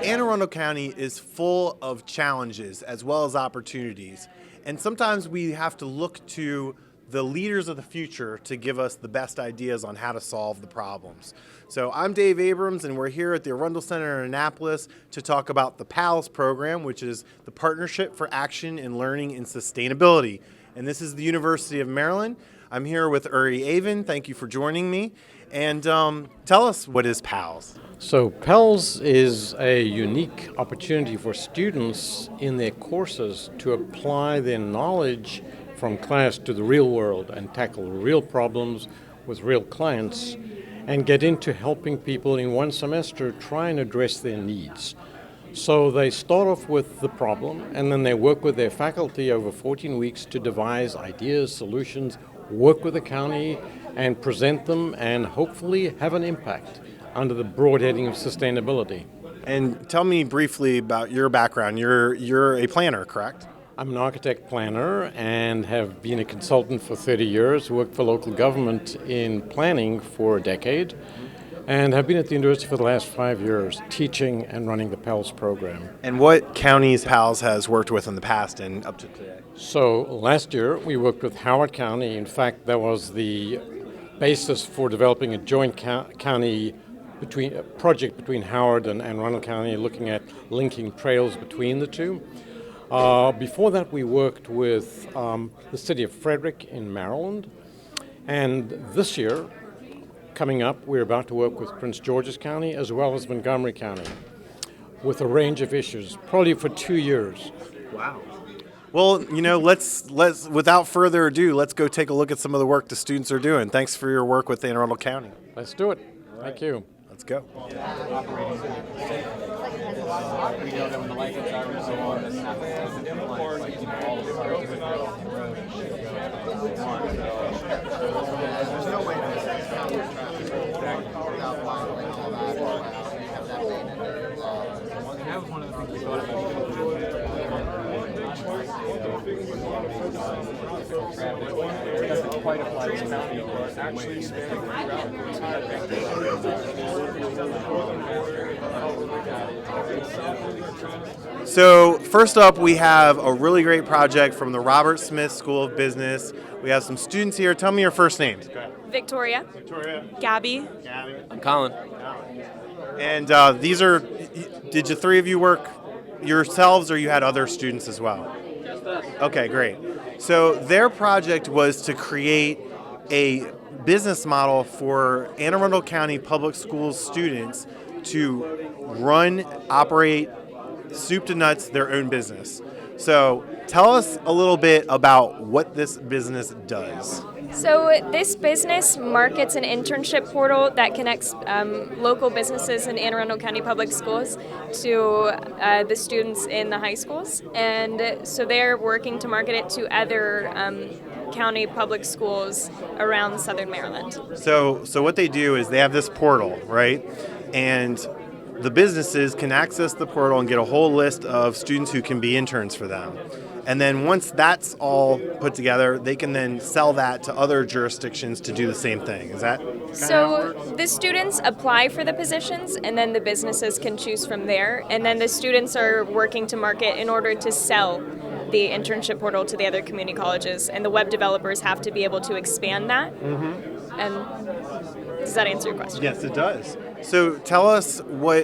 Anne Arundel County is full of challenges as well as opportunities. And sometimes we have to look to the leaders of the future to give us the best ideas on how to solve the problems. So I'm Dave Abrams, and we're here at the Arundel Center in Annapolis to talk about the PALS program, which is the Partnership for Action in Learning and Sustainability. And this is the University of Maryland. I'm here with Uri Avon. Thank you for joining me. And tell us, what is PALS? So PALS is a unique opportunity for students in their courses to apply their knowledge from class to the real world and tackle real problems with real clients and get into helping people in one semester try and address their needs. So they start off with the problem, and then they work with their faculty over 14 weeks to devise ideas, solutions, work with the county and present them and hopefully have an impact under the broad heading of sustainability. And tell me briefly about your background. You're a planner, correct? I'm an architect planner and have been a consultant for 30 years, worked for local government in planning for a decade, and have been at the university for the last 5 years teaching and running the PALS program. And what counties PALS has worked with in the past and up to today? So last year we worked with Howard County. In fact, that was the basis for developing a joint county project between Howard and Arundel County, looking at linking trails between the two. Before that, we worked with the city of Frederick in Maryland. And this year, coming up, we're about to work with Prince George's County as well as Montgomery County with a range of issues, probably for 2 years. Wow. Well, let's without further ado, let's go take a look at some of the work the students are doing. Thanks for your work with Anne Arundel County. Let's do it. Thank you. Let's go. So first up, we have a really great project from the Robert Smith School of Business. We have some students here. Tell me your first names. Victoria. Gabby. I'm Colin. And these are, did the three of you work yourselves or you had other students as well? Okay, great. So their project was to create a business model for Anne Arundel County Public Schools students to run, operate, soup to nuts, their own business. So tell us a little bit about what this business does. So this business markets an internship portal that connects local businesses in Anne Arundel County Public Schools to the students in the high schools. And so they're working to market it to other county public schools around Southern Maryland. So what they do is they have this portal, right? And the businesses can access the portal and get a whole list of students who can be interns for them. And then once that's all put together, they can then sell that to other jurisdictions to do the same thing. Is that so? The students apply for the positions, and then the businesses can choose from there. And then the students are working to market in order to sell the internship portal to the other community colleges. And the web developers have to be able to expand that. Mm-hmm. And does that answer your question? Yes, it does. So tell us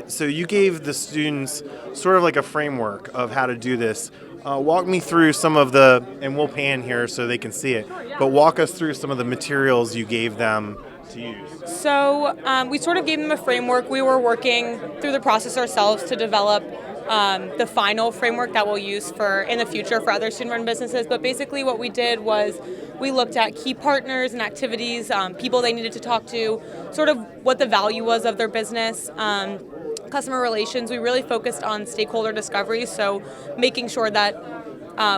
so you gave the students sort of like a framework of how to do this. Walk me through some of and we'll pan here so they can see it, but walk us through some of the materials you gave them to use. So we sort of gave them a framework. We were working through the process ourselves to develop the final framework that we'll use in the future for other student-run businesses. But basically what we did was we looked at key partners and activities, people they needed to talk to, sort of what the value was of their business. Customer relations, we really focused on stakeholder discovery, so making sure that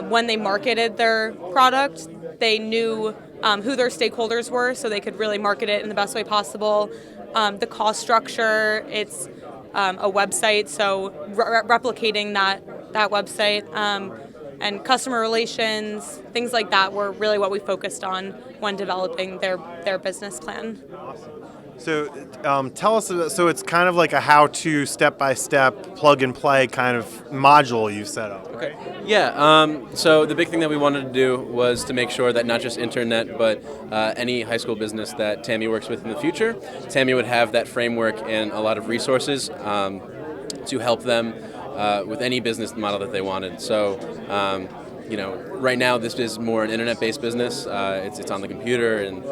when they marketed their product, they knew who their stakeholders were so they could really market it in the best way possible. The cost structure, it's a website, so replicating that website, and customer relations, things like that were really what we focused on when developing their business plan. Awesome. So tell us, so it's kind of like a how-to, step-by-step, plug-and-play kind of module you set up, right? Yeah, so the big thing that we wanted to do was to make sure that not just internet, but any high school business that Tammy works with in the future, Tammy would have that framework and a lot of resources to help them with any business model that they wanted. So, right now this is more an internet-based business. It's on the computer, and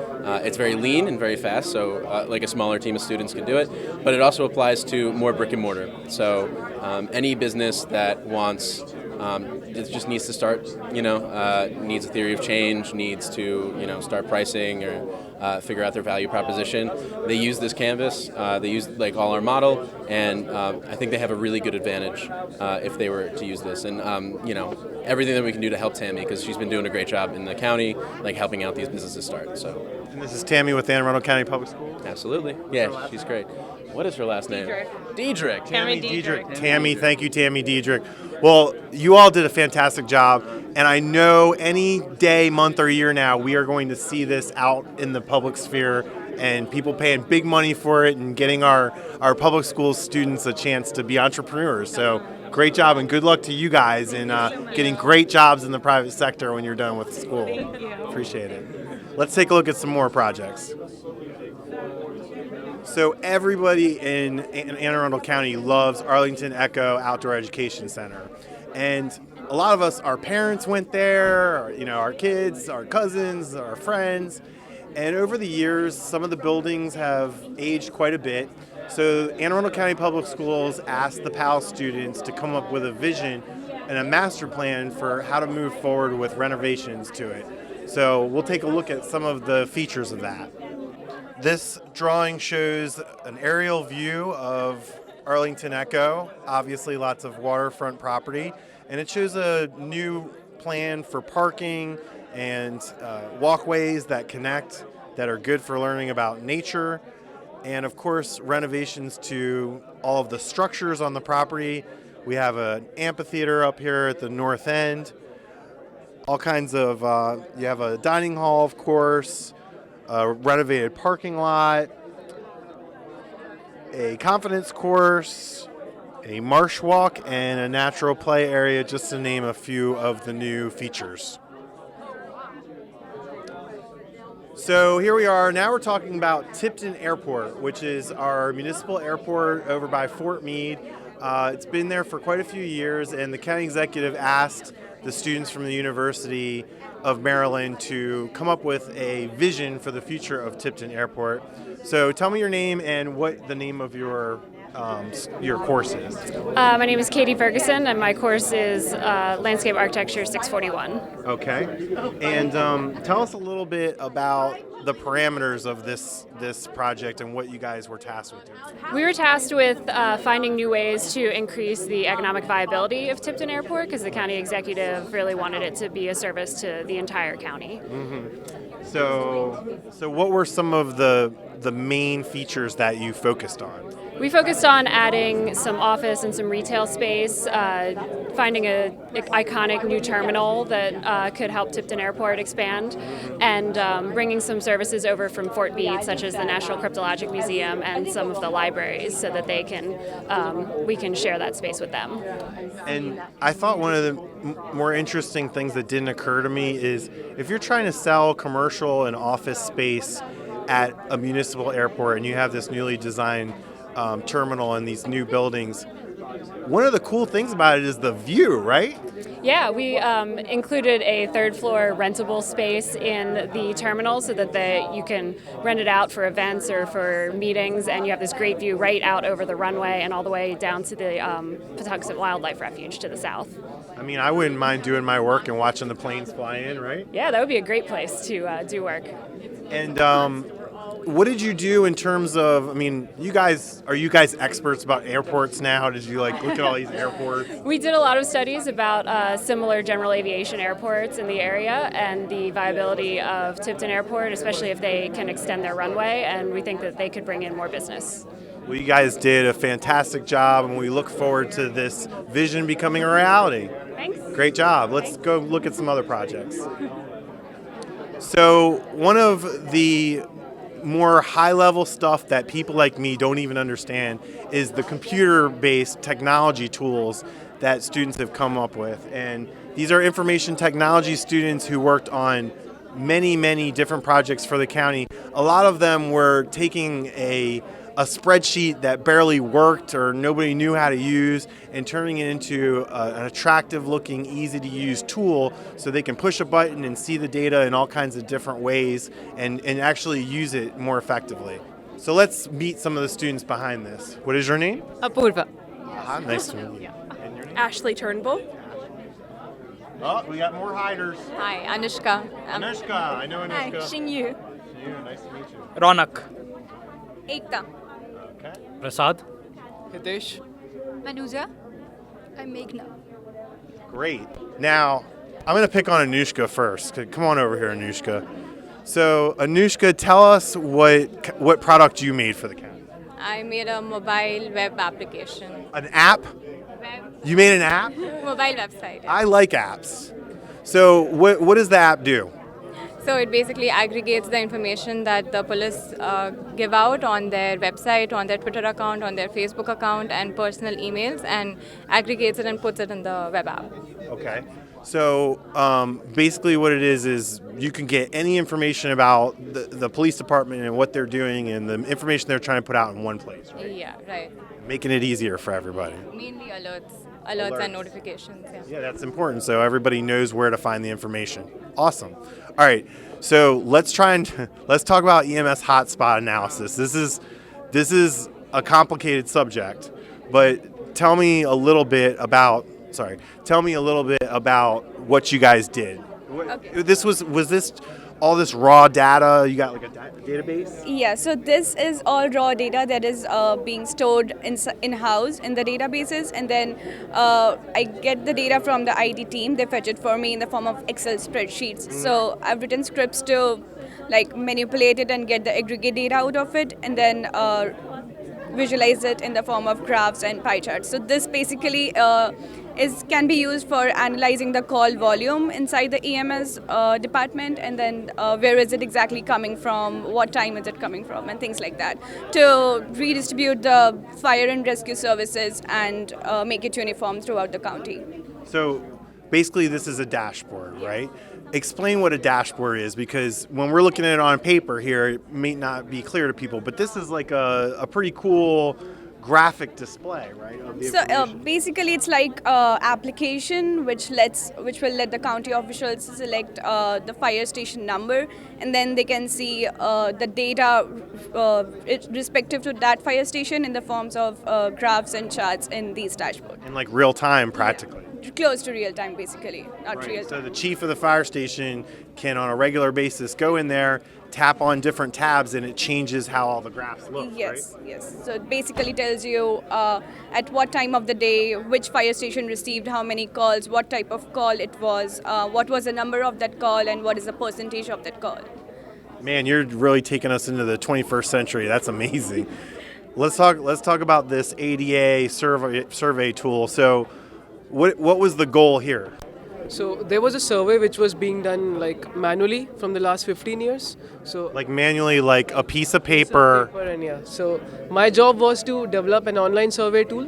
it's very lean and very fast, so like a smaller team of students can do it. But it also applies to more brick and mortar. So any business that wants it just needs to start, needs a theory of change, needs to, start pricing or figure out their value proposition. They use this canvas, they use like all our model, and I think they have a really good advantage if they were to use this. And, everything that we can do to help Tammy, because she's been doing a great job in the county, like helping out these businesses start. So. And this is Tammy with Arundel County Public Schools? Absolutely. Yeah, she's great. What is her last name? Diedrich. Tammy Diedrich. Tammy, thank you, Tammy Diedrich. Well, you all did a fantastic job, and I know any day, month, or year now, we are going to see this out in the public sphere and people paying big money for it and getting our public school students a chance to be entrepreneurs. So great job, and good luck to you guys in getting great jobs in the private sector when you're done with school. Thank you. Appreciate it. Let's take a look at some more projects. So everybody in Anne Arundel County loves Arlington Echo Outdoor Education Center. And a lot of us, our parents went there, our kids, our cousins, our friends. And over the years, some of the buildings have aged quite a bit. So Anne Arundel County Public Schools asked the PALS students to come up with a vision and a master plan for how to move forward with renovations to it. So we'll take a look at some of the features of that. This drawing shows an aerial view of Arlington Echo, obviously lots of waterfront property, and it shows a new plan for parking and walkways that connect, that are good for learning about nature, and of course renovations to all of the structures on the property. We have an amphitheater up here at the north end, all kinds of, you have a dining hall, of course, a renovated parking lot, a confidence course, a marsh walk, and a natural play area, just to name a few of the new features. So here we are. Now we're talking about Tipton Airport, which is our municipal airport over by Fort Meade. It's been there for quite a few years, and the county executive asked the students from the University of Maryland to come up with a vision for the future of Tipton Airport. So tell me your name and what the name of your course is. My name is Katie Ferguson, and my course is Landscape Architecture 641. Okay. And tell us a little bit about the parameters of this project and what you guys were tasked with doing. We were tasked with finding new ways to increase the economic viability of Tipton Airport, because the county executive really wanted it to be a service to the entire county. Mm-hmm. So what were some of the main features that you focused on? We focused on adding some office and some retail space, finding an iconic new terminal that could help Tipton Airport expand, and bringing some services over from Fort Meade, such as the National Cryptologic Museum and some of the libraries, so that we can share that space with them. And I thought one of the more interesting things that didn't occur to me is if you're trying to sell commercial and office space at a municipal airport and you have this newly designed terminal and these new buildings, one of the cool things about it is the view, right? Yeah, we included a third floor rentable space in the terminal so that you can rent it out for events or for meetings, and you have this great view right out over the runway and all the way down to the Patuxent Wildlife Refuge to the south. I mean, I wouldn't mind doing my work and watching the planes fly in, right? Yeah, that would be a great place to do work. And what did you do in terms of, are you guys experts about airports now? Did you look at all these airports? We did a lot of studies about similar general aviation airports in the area and the viability of Tipton Airport, especially if they can extend their runway, and we think that they could bring in more business. Well, you guys did a fantastic job, and we look forward to this vision becoming a reality. Thanks. Great job. Let's go look at some other projects. So one of the more high-level stuff that people like me don't even understand is the computer-based technology tools that students have come up with. And these are information technology students who worked on many, many different projects for the county. A lot of them were taking a spreadsheet that barely worked or nobody knew how to use and turning it into an attractive looking, easy to use tool so they can push a button and see the data in all kinds of different ways and actually use it more effectively. So let's meet some of the students behind this. What is your name? Apurva. Nice to meet you. And your name? Ashley Turnbull. Oh, we got more hiders. Hi, Anushka. Anushka, I know Hi, Anushka. Xingyu. Nice to meet you. Ronak. Ekta. Okay. Prasad. Hitesh. Manuja. I'm Meghna. Great. Now, I'm going to pick on Anushka first. Come on over here, Anushka. So, Anushka, tell us what product you made for the county. I made a mobile web application. An app? Web, You made an app? mobile website. I like apps. So, what does the app do? So it basically aggregates the information that the police give out on their website, on their Twitter account, on their Facebook account, and personal emails, and aggregates it and puts it in the web app. Okay. So basically what it is you can get any information about the police department and what they're doing and the information they're trying to put out in one place, right? Yeah, right. Making it easier for everybody. Mainly alerts Alerts. and notifications. Yeah. Yeah, that's important so everybody knows where to find the information. Awesome. All right. So let's talk about EMS hotspot analysis. This is a complicated subject, but tell me a little bit about what you guys did. Okay. Was this all this raw data? You got like a database? Yeah, so this is all raw data that is being stored in-house in the databases, and then I get the data from the IT team. They fetch it for me in the form of Excel spreadsheets. So I've written scripts to like manipulate it and get the aggregate data out of it, and then visualize it in the form of graphs and pie charts. So this basically can be used for analyzing the call volume inside the EMS department, and then where is it exactly coming from, what time is it coming from, and things like that, to redistribute the fire and rescue services and make it uniform throughout the county. So basically this is a dashboard, right? Explain what a dashboard is, because when we're looking at it on paper here, it may not be clear to people, but this is like a pretty cool graphic display, right? Of the information. Basically, it's like application which will let the county officials select the fire station number, and then they can see the data respective to that fire station in the forms of graphs and charts in these dashboards. In like real time, practically. Close to real time, basically, not Right. real So time. the chief of the fire station can, on a regular basis, go in there, tap on different tabs, and it changes how all the graphs look. Yes, Right? yes. So it basically tells you at what time of the day, which fire station received how many calls, what type of call it was, what was the number of that call, and what is the percentage of that call. Man, you're really taking us into the 21st century. That's amazing. Let's talk about this ADA survey tool. So, what was the goal here? So there was a survey which was being done like manually from the last 15 years. So Like manually, like a piece of paper. and yeah. So my job was to develop an online survey tool,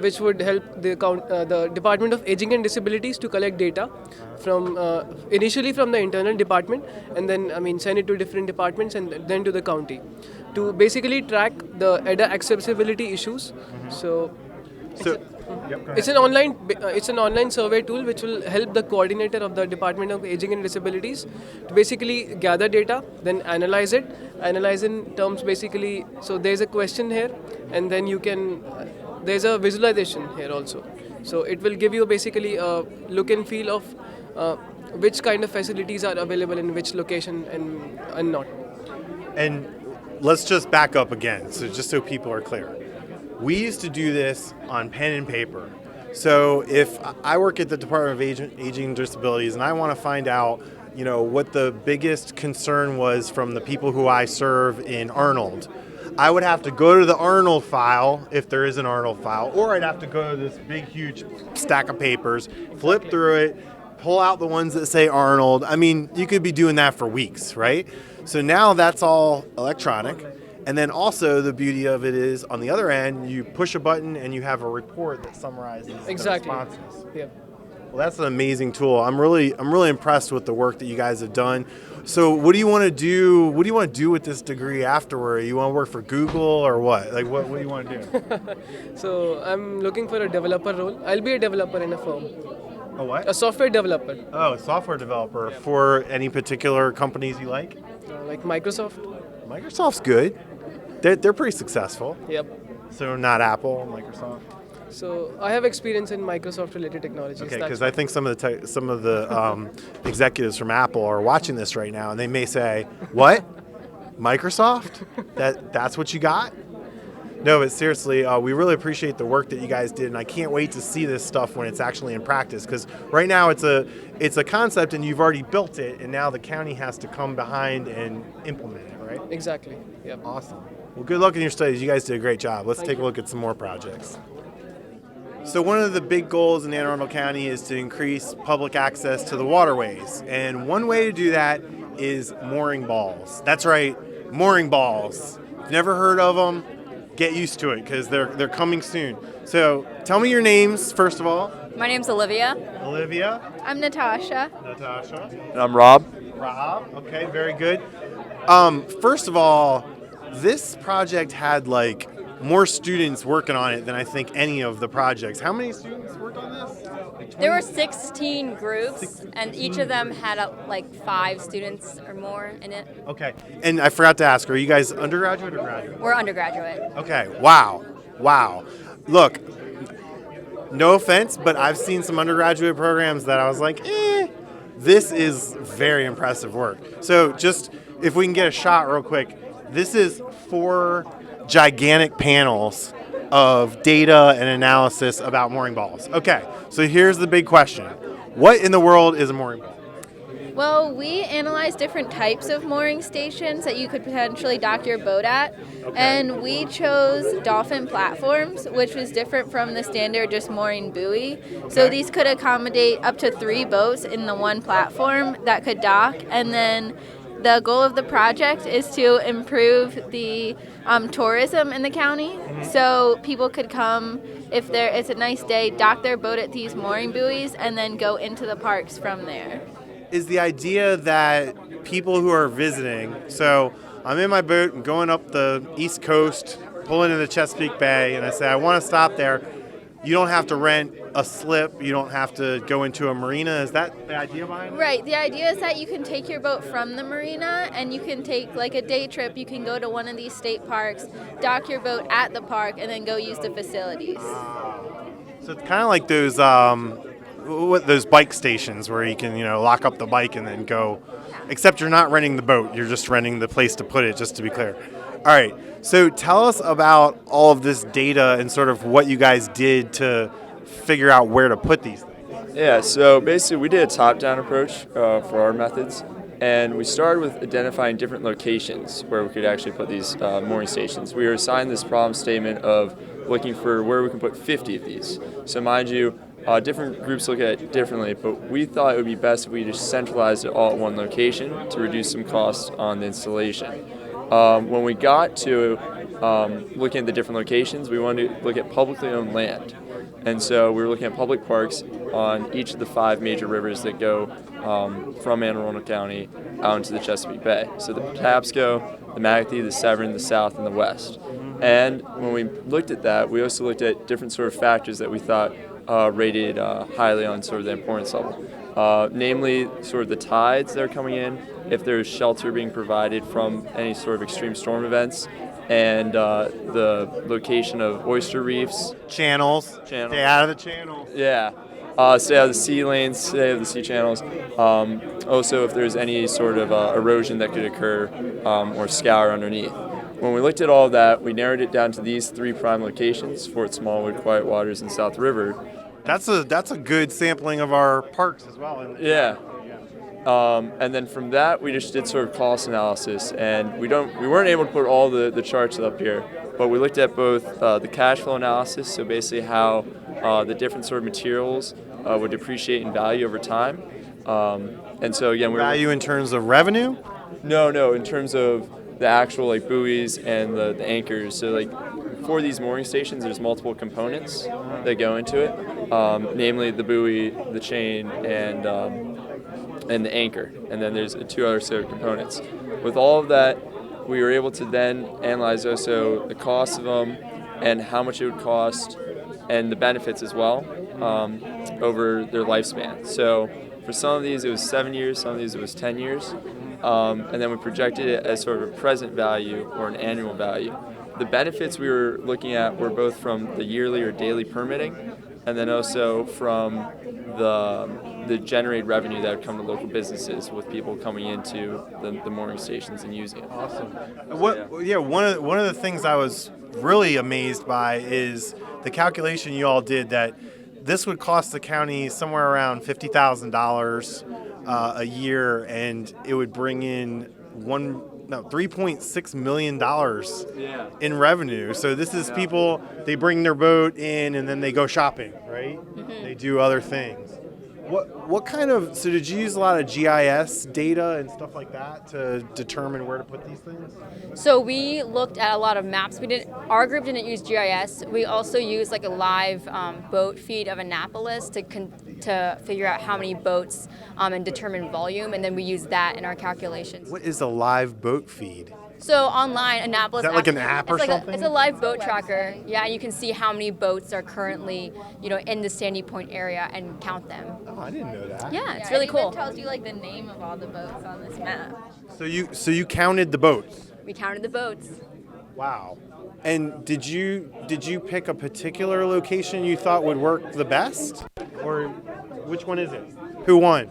which would help the Department of Aging and Disabilities to collect data from initially from the internal department, and then send it to different departments and then to the county to basically track the EDA accessibility issues. So. It's an online survey tool which will help the coordinator of the Department of Aging and Disabilities to basically gather data, then analyze in terms basically. So there's a question here, and then there's a visualization here also. So it will give you basically a look and feel of which kind of facilities are available in which location and not. And let's just back up again, so people are clear. We used to do this on pen and paper. So if I work at the Department of Aging and Disabilities and I want to find out, what the biggest concern was from the people who I serve in Arnold, I would have to go to the Arnold file, if there is an Arnold file, or I'd have to go to this big, huge stack of papers, flip through it, pull out the ones that say Arnold. I mean, you could be doing that for weeks, right? So now that's all electronic. And then also the beauty of it is on the other end, you push a button and you have a report that summarizes Exactly. the responses. Yeah. Well, that's an amazing tool. I'm really impressed with the work that you guys have done. So what do you want to do? What do you want to do with this degree afterward? You want to work for Google or what? Like what do you want to do? So I'm looking for a developer role. I'll be a developer in a firm, A what? a software developer, Oh, a software developer for any particular companies you like? like Microsoft. Microsoft's good. They're pretty successful. Yep. So not Apple, Microsoft. So I have experience in Microsoft-related technologies. Okay, That's because I think some of the executives from Apple are watching this right now, and they may say, "What? Microsoft? That's what you got?" No, but seriously, we really appreciate the work that you guys did, and I can't wait to see this stuff when it's actually in practice. Because right now it's a concept, and you've already built it, and now the county has to come behind and implement it, right? Exactly. Yep. Awesome. Well, good luck in your studies. You guys did a great job. Let's take a look at some more projects. So one of the big goals in Anne Arundel County is to increase public access to the waterways. And one way to do that is mooring balls. That's right, mooring balls. If you've never heard of them, get used to it because they're coming soon. So tell me your names, first of all. My name's Olivia. Olivia. I'm Natasha. Natasha. And I'm Rob. Rob. Okay, very good. First of all, this project had like more students working on it than I think any of the projects. How many students worked on this? Like There were 16 groups, and each of them had like 5 students or more in it. Okay. And I forgot to ask, are you guys undergraduate or graduate? We're undergraduate. Okay. Wow. Look, no offense, but I've seen some undergraduate programs that I was like, this is very impressive work. So just, if we can get a shot real quick, this is 4 gigantic panels of data and analysis about mooring balls. Okay, so here's the big question. What in the world is a mooring ball? Well, we analyzed different types of mooring stations that you could potentially dock your boat at, and we chose dolphin platforms, which was different from the standard just mooring buoy. So these could accommodate up to 3 boats in the one platform that could dock, and then the goal of the project is to improve the tourism in the county. So people could come, if it's a nice day, dock their boat at these mooring buoys and then go into the parks from there. Is the idea that people who are visiting, so I'm in my boat and going up the East Coast, pulling into Chesapeake Bay, and I say, I want to stop there. You don't have to rent a slip. You don't have to go into a marina. Is that the idea behind it? Right. The idea is that you can take your boat from the marina and you can take like a day trip. You can go to one of these state parks, dock your boat at the park, and then go use the facilities. So it's kind of like those bike stations where you can, lock up the bike and then go, except you're not renting the boat. You're just renting the place to put it, just to be clear. All right. So tell us about all of this data and sort of what you guys did to figure out where to put these things. Yeah, so basically we did a top-down approach for our methods, and we started with identifying different locations where we could actually put these mooring stations. We were assigned this problem statement of looking for where we can put 50 of these. So mind you, different groups look at it differently, but we thought it would be best if we just centralized it all at one location to reduce some costs on the installation. When we got to looking at the different locations, we wanted to look at publicly owned land. And so we were looking at public parks on each of the 5 major rivers that go from Anne Arundel County out into the Chesapeake Bay. So the Patapsco, the Manatee, the Severn, the South, and the West. And when we looked at that, we also looked at different sort of factors that we thought rated highly on sort of the importance level. Namely, sort of the tides that are coming in, if there's shelter being provided from any sort of extreme storm events, and the location of oyster reefs. Channels. Stay out of the channel. Yeah. Stay out of the sea lanes, stay out of the sea channels. Also, if there's any sort of erosion that could occur or scour underneath. When we looked at all of that, we narrowed it down to these 3 prime locations, Fort Smallwood, Quiet Waters, and South River. That's a good sampling of our parks as well. Yeah. And then from that, we just did sort of cost analysis, and we weren't able to put all the charts up here, but we looked at both the cash flow analysis, so basically how the different sort of materials would depreciate in value over time. And so again, Value in terms of revenue? No, in terms of the actual like buoys and the anchors. So like for these mooring stations, there's multiple components that go into it, namely the buoy, the chain, and the anchor. And then there's 2 other set of components. With all of that, we were able to then analyze also the cost of them and how much it would cost and the benefits as well over their lifespan. So for some of these it was 7 years, some of these it was 10 years. And then we projected it as sort of a present value or an annual value. The benefits we were looking at were both from the yearly or daily permitting and then also from the generated revenue that would come to local businesses with people coming into the mooring stations and using it. Awesome. One of the things I was really amazed by is the calculation you all did that this would cost the county somewhere around $50,000 a year, and it would bring in $3.6 million in revenue. So this is people, they bring their boat in and then they go shopping, right? Mm-hmm. They do other things. What kind of, so did you use a lot of GIS data and stuff like that to determine where to put these things? So we looked at a lot of maps. Our group didn't use GIS. We also used like a live boat feed of Annapolis to figure out how many boats and determine volume, and then we use that in our calculations. What is a live boat feed? So online, Annapolis. Is that like an app or something? It's a live boat tracker. Yeah, you can see how many boats are currently, in the Sandy Point area and count them. Oh, I didn't know that. Yeah, it's really cool. It tells you like the name of all the boats on this map. So you counted the boats? We counted the boats. Wow. And did you pick a particular location you thought would work the best? Or which one is it? Who won?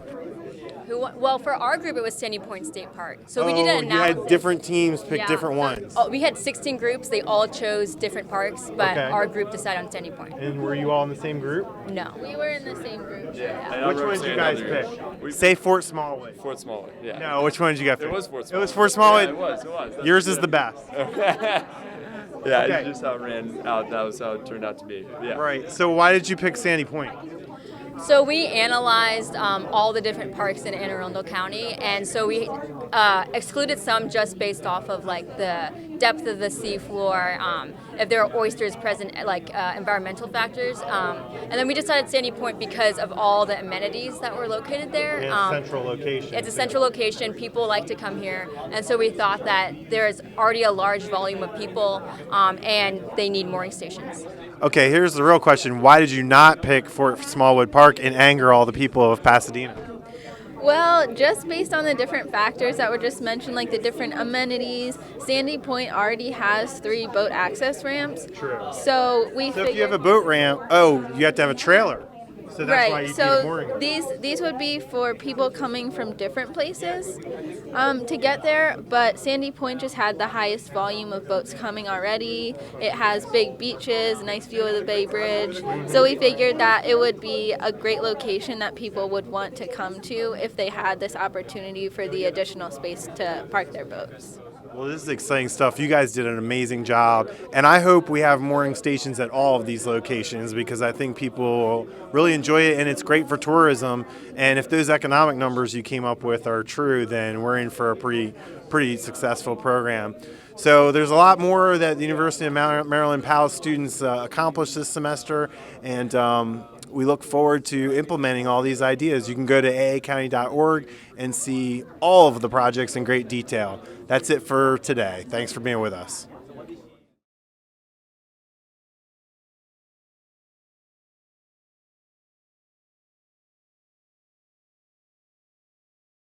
Well, for our group, it was Sandy Point State Park. So we did an analysis. You had different teams pick different ones. We had 16 groups. They all chose different parks, but our group decided on Sandy Point. And were you all in the same group? No. We were in the same group. Yeah. Which one did you guys pick? Say Fort Smallwood. Fort Smallwood, yeah. No, which one did you guys pick? It was Fort Smallwood. It was Fort Smallwood? Yeah, it was. Yours is the best. Yeah, it's just how it ran out. That was how it turned out to be. Yeah. Right. So why did you pick Sandy Point? So we analyzed all the different parks in Anne Arundel County, and so we excluded some just based off of like the depth of the seafloor, if there are oysters present, like environmental factors, and then we decided Sandy Point because of all the amenities that were located there. It's a central location. It's a central location. People like to come here, and so we thought that there is already a large volume of people, and they need mooring stations. Okay, here's the real question. Why did you not pick Fort Smallwood Park and anger all the people of Pasadena? Well, just based on the different factors that were just mentioned, like the different amenities, Sandy Point already has 3 boat access ramps. True. So if you have a boat ramp, you have to have a trailer. So that's why you need a mooring. These would be for people coming from different places to get there, but Sandy Point just had the highest volume of boats coming already. It has big beaches, a nice view of the Bay Bridge, so we figured that it would be a great location that people would want to come to if they had this opportunity for the additional space to park their boats. Well, this is exciting stuff. You guys did an amazing job, and I hope we have mooring stations at all of these locations because I think people will really enjoy it, and it's great for tourism. And if those economic numbers you came up with are true, then we're in for a pretty successful program. So there's a lot more that the University of Maryland PALS students accomplished this semester, and we look forward to implementing all these ideas. You can go to aacounty.org and see all of the projects in great detail. That's it for today. Thanks for being with us.